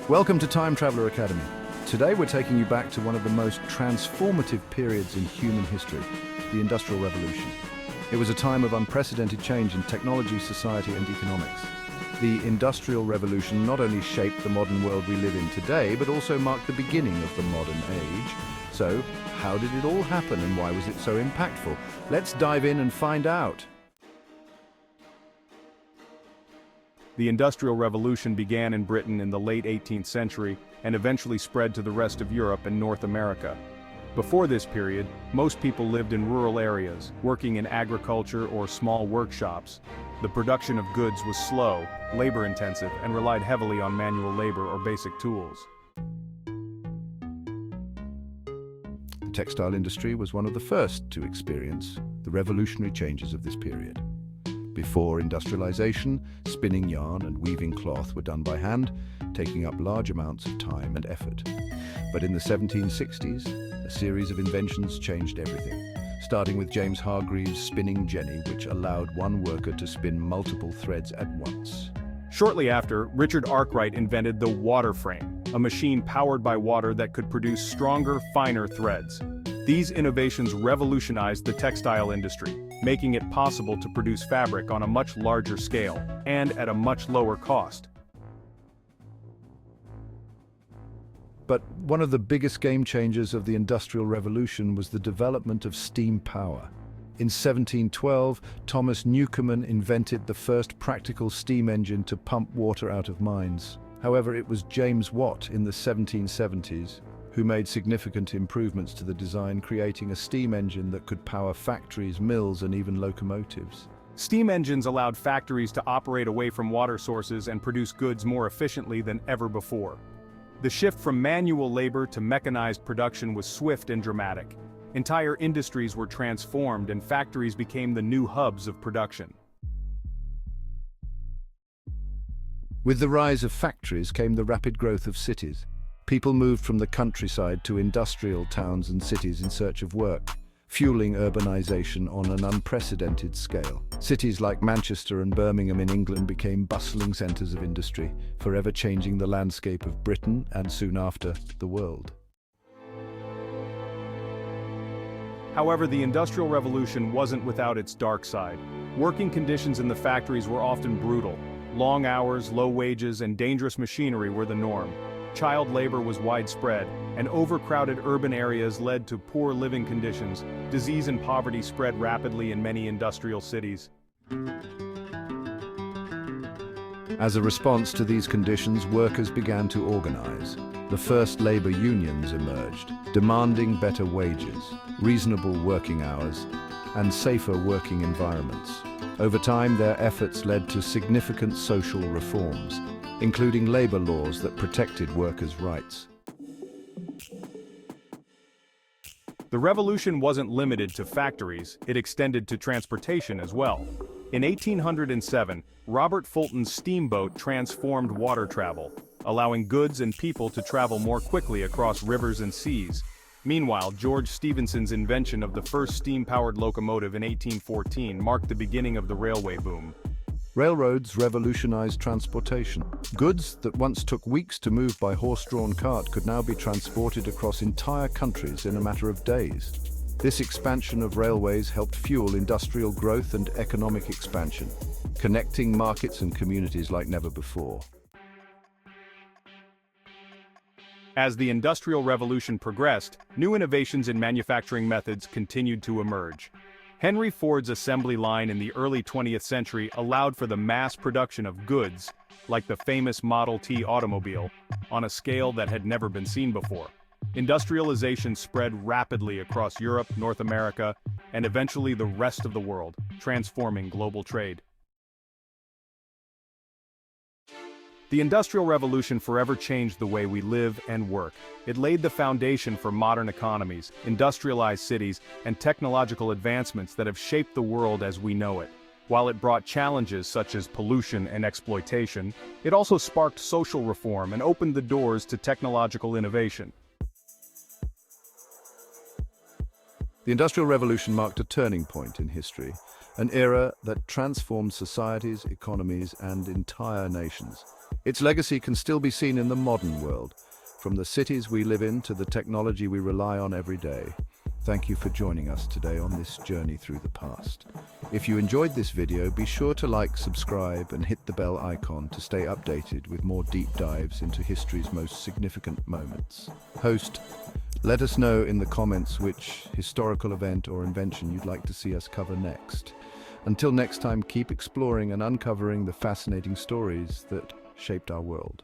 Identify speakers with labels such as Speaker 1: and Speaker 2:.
Speaker 1: Welcome to Time Traveler Academy. Today we're taking you back to one of the most transformative periods in human history, the Industrial Revolution. It was a time of unprecedented change in technology, society, and economics. The Industrial Revolution not only shaped the modern world we live in today, but also marked the beginning of the modern age. So, how did it all happen and why was it so impactful? Let's dive in and find out.
Speaker 2: The Industrial Revolution began in Britain in the late 18th century and eventually spread to the rest of Europe and North America. Before this period, most people lived in rural areas, working in agriculture or small workshops. The production of goods was slow, labor-intensive, and relied heavily on manual labor or basic tools.
Speaker 1: The textile industry was one of the first to experience the revolutionary changes of this period. Before industrialization, spinning yarn and weaving cloth were done by hand, taking up large amounts of time and effort. But in the 1760s, a series of inventions changed everything, starting with James Hargreaves' spinning jenny, which allowed one worker to spin multiple threads at once.
Speaker 2: Shortly after, Richard Arkwright invented the water frame, a machine powered by water that could produce stronger, finer threads. These innovations revolutionized the textile industry, making it possible to produce fabric on a much larger scale and at a much lower cost.
Speaker 1: But one of the biggest game changers of the Industrial Revolution was the development of steam power. In 1712, Thomas Newcomen invented the first practical steam engine to pump water out of mines. However, it was James Watt in the 1770s who made significant improvements to the design, creating a steam engine that could power factories, mills, and even locomotives.
Speaker 2: Steam engines allowed factories to operate away from water sources and produce goods more efficiently than ever before. The shift from manual labor to mechanized production was swift and dramatic. Entire industries were transformed and factories became the new hubs of production.
Speaker 1: With the rise of factories came the rapid growth of cities. People moved from the countryside to industrial towns and cities in search of work, fueling urbanization on an unprecedented scale. Cities like Manchester and Birmingham in England became bustling centers of industry, forever changing the landscape of Britain and soon after, the world.
Speaker 2: However, the Industrial Revolution wasn't without its dark side. Working conditions in the factories were often brutal. Long hours, low wages, and dangerous machinery were the norm. Child labor was widespread, and overcrowded urban areas led to poor living conditions. Disease and poverty spread rapidly in many industrial cities.
Speaker 1: As a response to these conditions, workers began to organize. The first labor unions emerged, demanding better wages, reasonable working hours, and safer working environments. Over time, their efforts led to significant social reforms, including labor laws that protected workers' rights.
Speaker 2: The revolution wasn't limited to factories, it extended to transportation as well. In 1807, Robert Fulton's steamboat transformed water travel, allowing goods and people to travel more quickly across rivers and seas. Meanwhile, George Stephenson's invention of the first steam-powered locomotive in 1814 marked the beginning of the railway boom.
Speaker 1: Railroads revolutionized transportation. Goods that once took weeks to move by horse-drawn cart could now be transported across entire countries in a matter of days. This expansion of railways helped fuel industrial growth and economic expansion, connecting markets and communities like never before.
Speaker 2: As the Industrial Revolution progressed, new innovations in manufacturing methods continued to emerge. Henry Ford's assembly line in the early 20th century allowed for the mass production of goods, like the famous Model T automobile, on a scale that had never been seen before. Industrialization spread rapidly across Europe, North America, and eventually the rest of the world, transforming global trade. The Industrial Revolution forever changed the way we live and work. It laid the foundation for modern economies, industrialized cities, and technological advancements that have shaped the world as we know it. While it brought challenges such as pollution and exploitation, it also sparked social reform and opened the doors to technological innovation.
Speaker 1: The Industrial Revolution marked a turning point in history, an era that transformed societies, economies, and entire nations. Its legacy can still be seen in the modern world, from the cities we live in to the technology we rely on every day. Thank you for joining us today on this journey through the past. If you enjoyed this video, be sure to like, subscribe, and hit the bell icon to stay updated with more deep dives into history's most significant moments. Host, let us know in the comments which historical event or invention you'd like to see us cover next. Until next time, keep exploring and uncovering the fascinating stories that shaped our world.